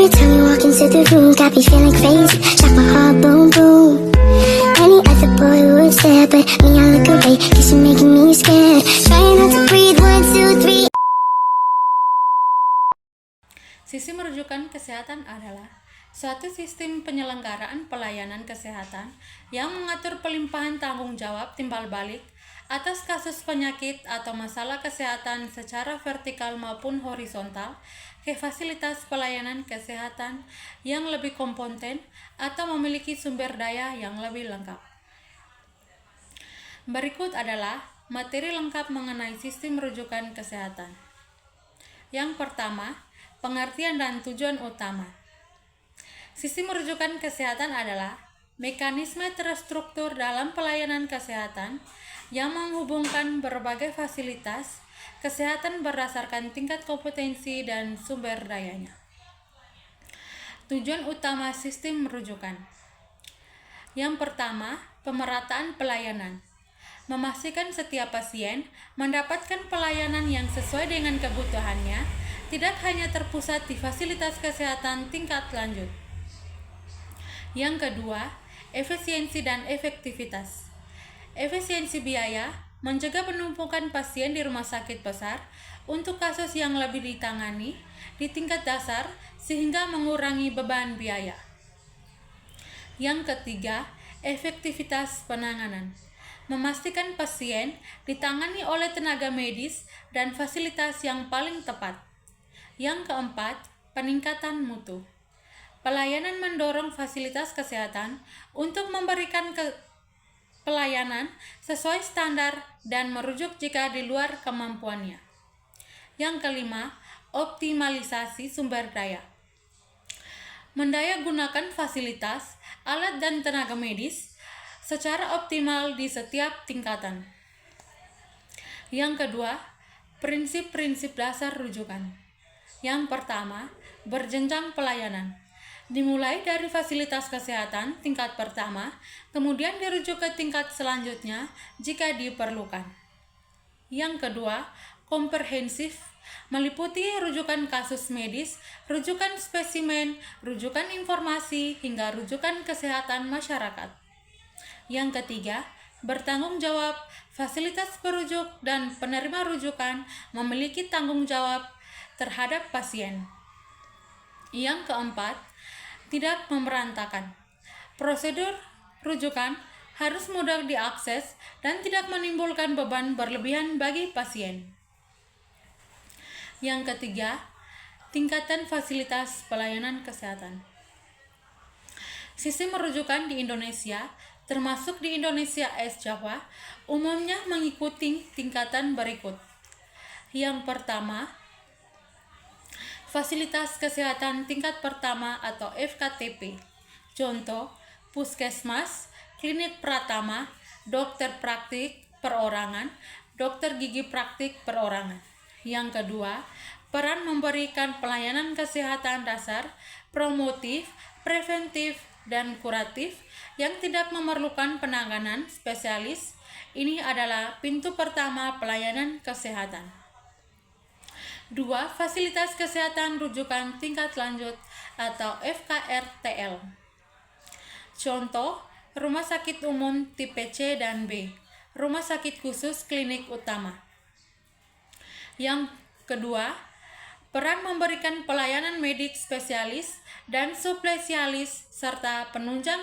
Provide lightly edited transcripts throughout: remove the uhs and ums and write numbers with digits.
time you walk into the room, got me feeling crazy, shot my heart boom boom. Any other boy would stare, but me I look away, cause you're making me scared. Trying not to breathe, 1, 2, 3. Sistem rujukan kesehatan adalah suatu sistem penyelenggaraan pelayanan kesehatan yang mengatur pelimpahan tanggung jawab timbal balik atas kasus penyakit atau masalah kesehatan secara vertikal maupun horizontal ke fasilitas pelayanan kesehatan yang lebih kompeten atau memiliki sumber daya yang lebih lengkap. Berikut adalah materi lengkap mengenai sistem rujukan kesehatan. Yang pertama, pengertian dan tujuan utama. Sistem rujukan kesehatan adalah mekanisme terstruktur dalam pelayanan kesehatan yang menghubungkan berbagai fasilitas kesehatan berdasarkan tingkat kompetensi dan sumber dayanya. Tujuan utama sistem rujukan. Yang pertama, pemerataan pelayanan. Memastikan setiap pasien mendapatkan pelayanan yang sesuai dengan kebutuhannya, tidak hanya terpusat di fasilitas kesehatan tingkat lanjut. Yang kedua, efisiensi dan efektivitas. Efisiensi biaya mencegah penumpukan pasien di rumah sakit besar untuk kasus yang lebih ditangani di tingkat dasar sehingga mengurangi beban biaya. Yang ketiga, efektivitas penanganan. Memastikan pasien ditangani oleh tenaga medis dan fasilitas yang paling tepat. Yang keempat, peningkatan mutu. Pelayanan mendorong fasilitas kesehatan untuk memberikan pelayanan sesuai standar dan merujuk jika di luar kemampuannya. Yang kelima, optimalisasi sumber daya. Mendayagunakan fasilitas, alat dan tenaga medis secara optimal di setiap tingkatan. Yang kedua, prinsip-prinsip dasar rujukan. Yang pertama, berjenjang pelayanan. Dimulai dari fasilitas kesehatan tingkat pertama, kemudian dirujuk ke tingkat selanjutnya jika diperlukan. Yang kedua, komprehensif, meliputi rujukan kasus medis, rujukan spesimen, rujukan informasi, hingga rujukan kesehatan masyarakat. Yang ketiga, bertanggung jawab, fasilitas perujuk dan penerima rujukan memiliki tanggung jawab terhadap pasien. Yang keempat, tidak memerantakan. Prosedur rujukan harus mudah diakses dan tidak menimbulkan beban berlebihan bagi pasien. Yang ketiga, tingkatan fasilitas pelayanan kesehatan. Sistem rujukan di Indonesia, termasuk di Indonesia East Java, umumnya mengikuti tingkatan berikut. Yang pertama, fasilitas kesehatan tingkat pertama atau FKTP. Contoh, puskesmas, klinik pratama, dokter praktik perorangan, dokter gigi praktik perorangan. Yang kedua, peran memberikan pelayanan kesehatan dasar, promotif, preventif, dan kuratif yang tidak memerlukan penanganan spesialis. Ini adalah pintu pertama pelayanan kesehatan. 2. Fasilitas kesehatan rujukan tingkat lanjut atau FKRTL. Contoh, rumah sakit umum tipe C dan B, rumah sakit khusus klinik utama. Yang kedua, peran memberikan pelayanan medik spesialis dan subspesialis serta penunjang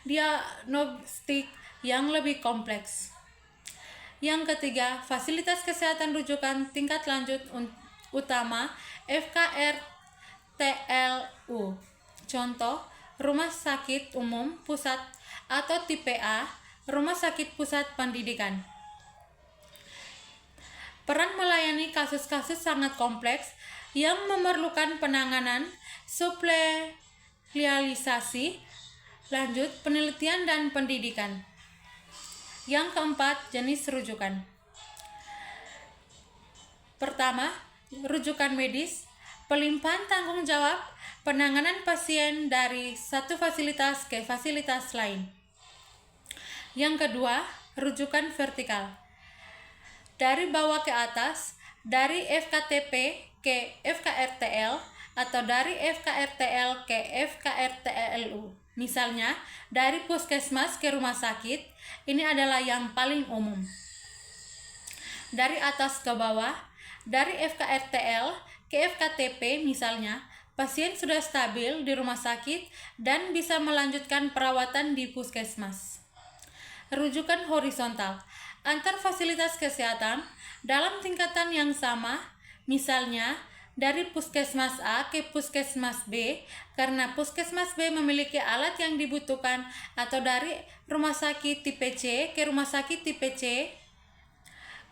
diagnostik yang lebih kompleks. Yang ketiga, fasilitas kesehatan rujukan tingkat lanjut utama FKRTLU. Contoh, rumah sakit umum pusat atau tipe A, rumah sakit pusat pendidikan. Peran melayani kasus-kasus sangat kompleks yang memerlukan penanganan subspesialisasi lanjut, penelitian dan pendidikan. Yang keempat, jenis rujukan. Pertama, rujukan medis, pelimpahan tanggung jawab, penanganan pasien dari satu fasilitas ke fasilitas lain. Yang kedua, rujukan vertikal. Dari bawah ke atas, dari FKTP ke FKRTL atau dari FKRTL ke FKRTLU. Misalnya, dari puskesmas ke rumah sakit, ini adalah yang paling umum. Dari atas ke bawah, dari FKRTL ke FKTP misalnya, pasien sudah stabil di rumah sakit dan bisa melanjutkan perawatan di puskesmas. Rujukan horizontal antar fasilitas kesehatan dalam tingkatan yang sama, misalnya dari puskesmas A ke puskesmas B karena puskesmas B memiliki alat yang dibutuhkan, atau dari rumah sakit tipe C ke rumah sakit tipe C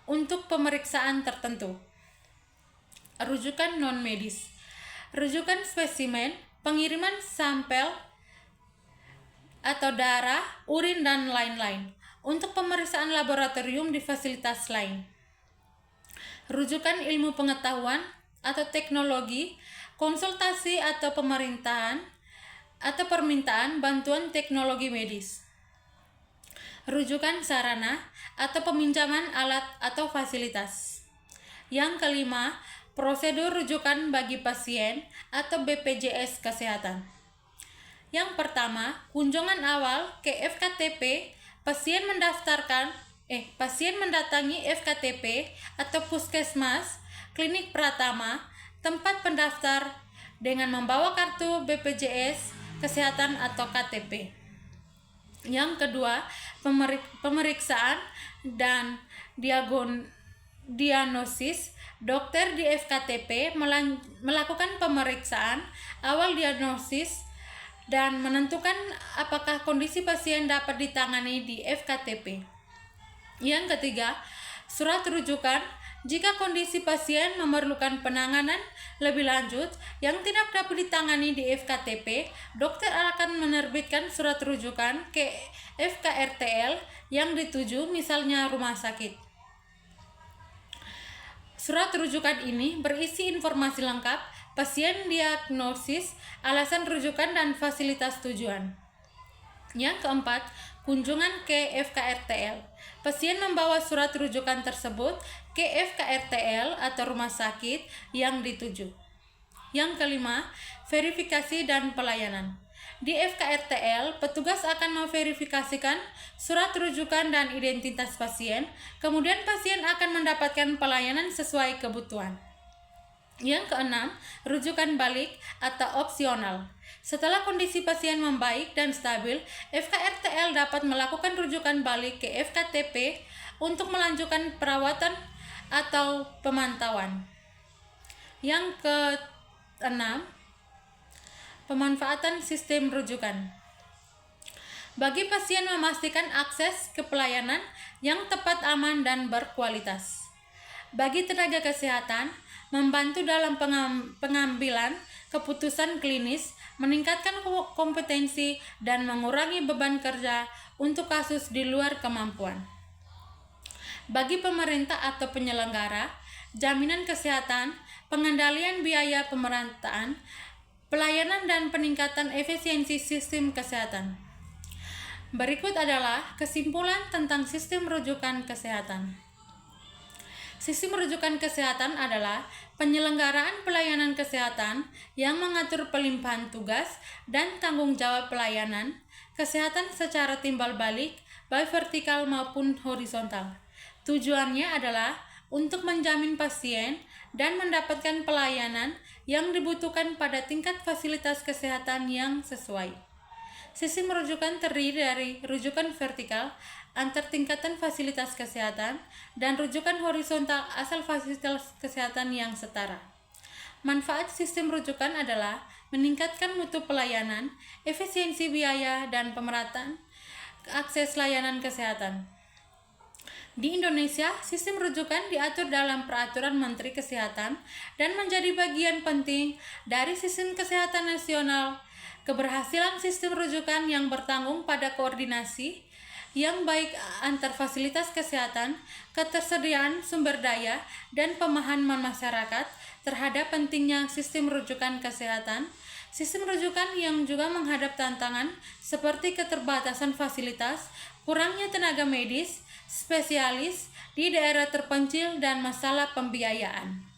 untuk pemeriksaan tertentu. Rujukan non-medis, rujukan spesimen, pengiriman sampel atau darah, urin, dan lain-lain untuk pemeriksaan laboratorium di fasilitas lain. Rujukan ilmu pengetahuan atau teknologi, konsultasi atau permintaan bantuan teknologi medis. Rujukan sarana atau peminjaman alat atau fasilitas. Yang kelima, prosedur rujukan bagi pasien atau BPJS Kesehatan. Yang pertama, kunjungan awal ke FKTP, pasien mendatangi FKTP atau puskesmas, klinik pratama, tempat pendaftar dengan membawa kartu BPJS Kesehatan atau KTP. Yang kedua, pemeriksaan dan diagnosis. Dokter di FKTP melakukan pemeriksaan awal, diagnosis, dan menentukan apakah kondisi pasien dapat ditangani di FKTP. Yang ketiga, surat rujukan. Jika kondisi pasien memerlukan penanganan lebih lanjut yang tidak dapat ditangani di FKTP, dokter akan menerbitkan surat rujukan ke FKRTL yang dituju, misalnya rumah sakit. Surat rujukan ini berisi informasi lengkap, pasien, diagnosis, alasan rujukan, dan fasilitas tujuan. Yang keempat, kunjungan ke FKRTL. Pasien membawa surat rujukan tersebut ke FKRTL atau rumah sakit yang dituju. Yang kelima, verifikasi dan pelayanan. Di FKRTL, petugas akan memverifikasikan surat rujukan dan identitas pasien, kemudian pasien akan mendapatkan pelayanan sesuai kebutuhan. Yang keenam, rujukan balik atau opsional. Setelah kondisi pasien membaik dan stabil, FKRTL dapat melakukan rujukan balik ke FKTP untuk melanjutkan perawatan atau pemantauan. Yang keenam, pemanfaatan sistem rujukan. Bagi pasien, memastikan akses ke pelayanan yang tepat, aman, dan berkualitas. Bagi tenaga kesehatan, membantu dalam pengambilan keputusan klinis, meningkatkan kompetensi, dan mengurangi beban kerja untuk kasus di luar kemampuan. Bagi pemerintah atau penyelenggara, jaminan kesehatan, pengendalian biaya pemerataan, pelayanan, dan peningkatan efisiensi sistem kesehatan. Berikut adalah kesimpulan tentang sistem rujukan kesehatan. Sistem rujukan kesehatan adalah penyelenggaraan pelayanan kesehatan yang mengatur pelimpahan tugas dan tanggung jawab pelayanan kesehatan secara timbal balik, baik vertikal maupun horizontal. Tujuannya adalah untuk menjamin pasien dan mendapatkan pelayanan yang dibutuhkan pada tingkat fasilitas kesehatan yang sesuai. Sistem rujukan terdiri dari rujukan vertikal antar tingkatan fasilitas kesehatan dan rujukan horizontal asal fasilitas kesehatan yang setara. Manfaat sistem rujukan adalah meningkatkan mutu pelayanan, efisiensi biaya, dan pemerataan akses layanan kesehatan. Di Indonesia, sistem rujukan diatur dalam Peraturan Menteri Kesehatan dan menjadi bagian penting dari sistem kesehatan nasional. Keberhasilan sistem rujukan yang bertanggung pada koordinasi yang baik antar fasilitas kesehatan, ketersediaan sumber daya, dan pemahaman masyarakat terhadap pentingnya sistem rujukan kesehatan. Sistem rujukan yang juga menghadap tantangan seperti keterbatasan fasilitas, kurangnya tenaga medis, spesialis di daerah terpencil, dan masalah pembiayaan.